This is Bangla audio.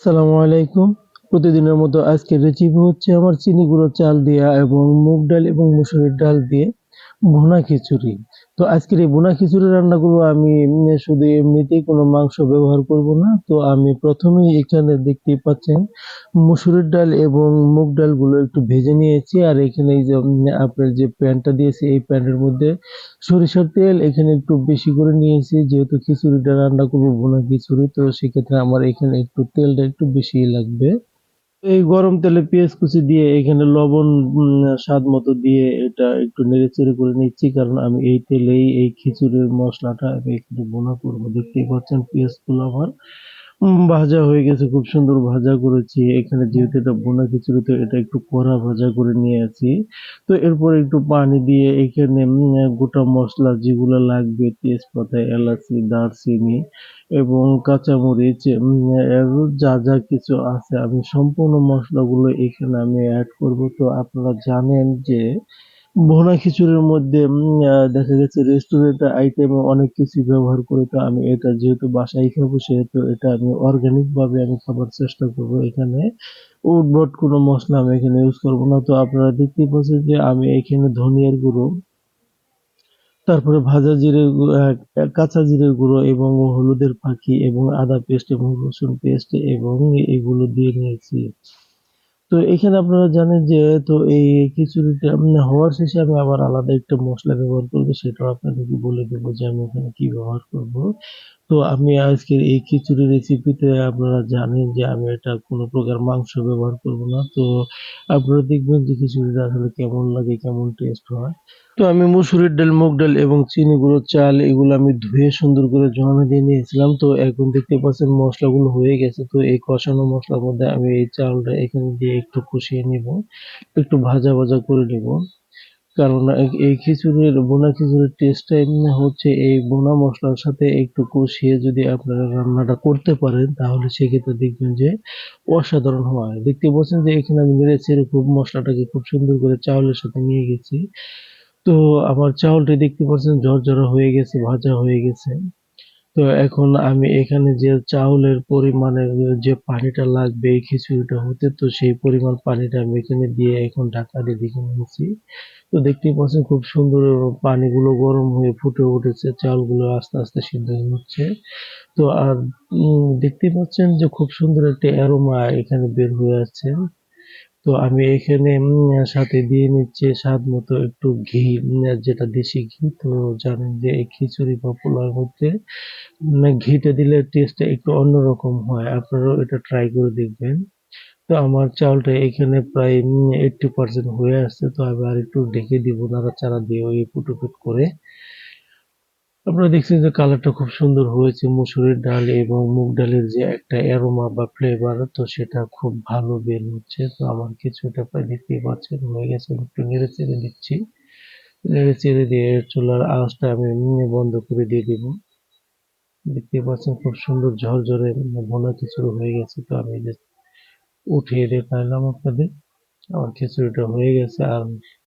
আসসালামু আলাইকুম। প্রতিদিনের মতো আজকের রেসিপি হচ্ছে আমার চিনি গুঁড়ো চাল দিয়া এবং মুগ ডাল এবং মসুরের ডাল দিয়ে ভুনা খিচুড়ি। তো আজকের এই ভুনা খিচুড়ি রান্না করব আমি শুধু এমনিতেই কোনো মাংস ব্যবহার করব না। তো আমি প্রথমেই এখানে দেখতেই পাচ্ছেন মসুরের ডাল এবং মুগ ডালগুলো একটু ভেজে নিয়েছি। আর এখানে এই যে আপনার যে প্যানটা দিয়েছি এই প্যানের মধ্যে সরিষার তেল এখানে একটু বেশি করে নিয়েছি, যেহেতু খিচুড়িটা রান্না করবো ভুনা খিচুড়ি, তো সেক্ষেত্রে আমার এখানে একটু তেলটা একটু বেশিই লাগবে। এই গরম তেলে পেঁয়াজ কুচি দিয়ে এখানে লবণ স্বাদ মতো দিয়ে এটা একটু নেড়েচেড়ে করে নিচ্ছি, কারণ আমি এই তেলেই এই খিচুড়ির মশলাটা আমি এখানে ভুনা করবো। দেখতেই পাচ্ছেন পেঁয়াজগুলো আমার ভাজা হয়ে গেছে, খুব সুন্দর ভাজা করেছি। এখানে যেহেতু এটা ভুনা খিচুড়ি, তো এটা একটু কড়া ভাজা করে নিয়েছি। তো এরপর একটু পানি দিয়ে এখানে গোটা মসলা যেগুলো লাগবে, তেজপাতা, এলাচি, দারচিনি এবং কাঁচামরিচ, এর যা যা কিছু আছে আমি সম্পূর্ণ মশলাগুলো এখানে আমি অ্যাড করব। তো আপনারা জানেন যে ভুনা খিচুড়ির মধ্যে দেখা গেছে রেস্টুরেন্ট আইটেমে অনেক কিছুই ব্যবহার করে। তো আমি এটা যেহেতু বাসায় খাবো, সেহেতু এটা আমি অর্গানিক ভাবে আমি খাবার চেষ্টা করব। এখানে উদ্ভট কোনো মসলা আমি এখানে ইউজ করব না। তো আপনারা দেখতেই পাচ্ছেন যে আমি এখানে ধনিয়ার গুঁড়ো, তারপরে ভাজা জিরে কাঁচা জিরের গুঁড়ো এবং হলুদের ফাঁকি এবং আদা পেস্ট এবং রসুন পেস্ট এবং এগুলো দিয়ে নিয়েছি। তো এখানে আপনারা জানেন যে, তো এই খিচুড়িটা হওয়ার শেষে আমি আবার আলাদা একটা মসলা ব্যবহার করব, সেটাও আপনাদেরকে বলে দেবো যে আমি এখানে কি ব্যবহার করব। তো আমি আজকের এই খিচুড়ি রেসিপিতে আপনারা জানেন যে আমি এটা কোনো প্রকার মাংস ব্যবহার করব না। তো আপনারা দেখবেন যে খিচুড়িটা আসলে কেমন লাগে, কেমন টেস্ট হয়। তো আমি মসুরের ডাল, মুগ ডাল এবং চিনি গুঁড়ো চাল এগুলো আমি ধুয়ে সুন্দর করে জমা দিয়ে নিয়েছিলাম। তো এখন দেখতে পাচ্ছেন মশলাগুলো হয়ে গেছে। তো এই কষানো মশলার মধ্যে আমি এই চালটা এখানে দিয়ে একটু কষিয়ে নিব, একটু ভাজা ভাজা করে নিব। কারণ এই খিচুড়ির ভুনা খিচুড়ির টেস্টটাই হচ্ছে এই ভুনা মশলার সাথে একটু কষিয়ে যদি আপনারা রান্নাটা করতে পারেন, তাহলে সেক্ষেত্রে দেখবেন যে অসাধারণ হয়। দেখতে পাচ্ছেন যে এখানে আমি নেড়ে চেড়ে খুব মশলাটাকে খুব সুন্দর করে চাউলের সাথে নিয়ে গেছি। তো আমার চাউলটা দেখতে পাচ্ছেন ঝরঝরা হয়ে গেছে, ভাজা হয়ে গেছে। তো এখন আমি এখানে যে চাউলের পরিমাণের যে পানিটা লাগবে এই খিচুড়িটা হতে, তো সেই পরিমাণ পানিটা আমি এখানে দিয়ে এখন ঢাকা দিয়ে ঢেকে নিয়েছি। তো দেখতেই পাচ্ছেন খুব সুন্দর পানিগুলো গরম হয়ে ফুটে উঠেছে, চালগুলো আস্তে আস্তে সিদ্ধ হয়ে হচ্ছে। তো আর দেখতেই পাচ্ছেন যে খুব সুন্দর একটা অ্যারোমা এখানে বের হয়ে আসছে। তো আমি এখানে সাথে দিয়ে নিচ্ছি স্বাদ মতো একটু ঘি, যেটা দেশি ঘি। তো জানেন যে এই খিচুড়ি বা পোলাওর মধ্যে ঘিটা দিলে টেস্টটা একটু অন্যরকম হয়। আপনারাও এটা ট্রাই করে দেখবেন। তো আমার চাউলটা এখানে প্রায় 80% হয়ে আসছে। তো আমি আরেকটু ঢেকে দিব নাড়াচাড়া দিয়ে ওই ফুট করে। আপনারা দেখছেন যে কালারটা খুব সুন্দর হয়েছে। মসুরের ডাল এবং মুগ ডালের যে একটা অ্যারোমা বা ফ্লেভার, তো সেটা খুব ভালো বের হচ্ছে। তো আমার কিছুটা প্রায় দেখতেই পাচ্ছেন হয়ে গেছে। আমি একটু নেড়ে চেড়ে দিচ্ছি। নেড়ে চেড়ে দিয়ে চুলার আঁচটা আমি বন্ধ করে দিয়ে দিব। দেখতেই পাচ্ছেন খুব সুন্দর ঝরঝরে ভুনা খিচুড়ি হয়ে গেছে। তো আমি যে উঠিয়ে দেখাইলাম আপনাদের, আমার খিচুড়িটা হয়ে গেছে। আর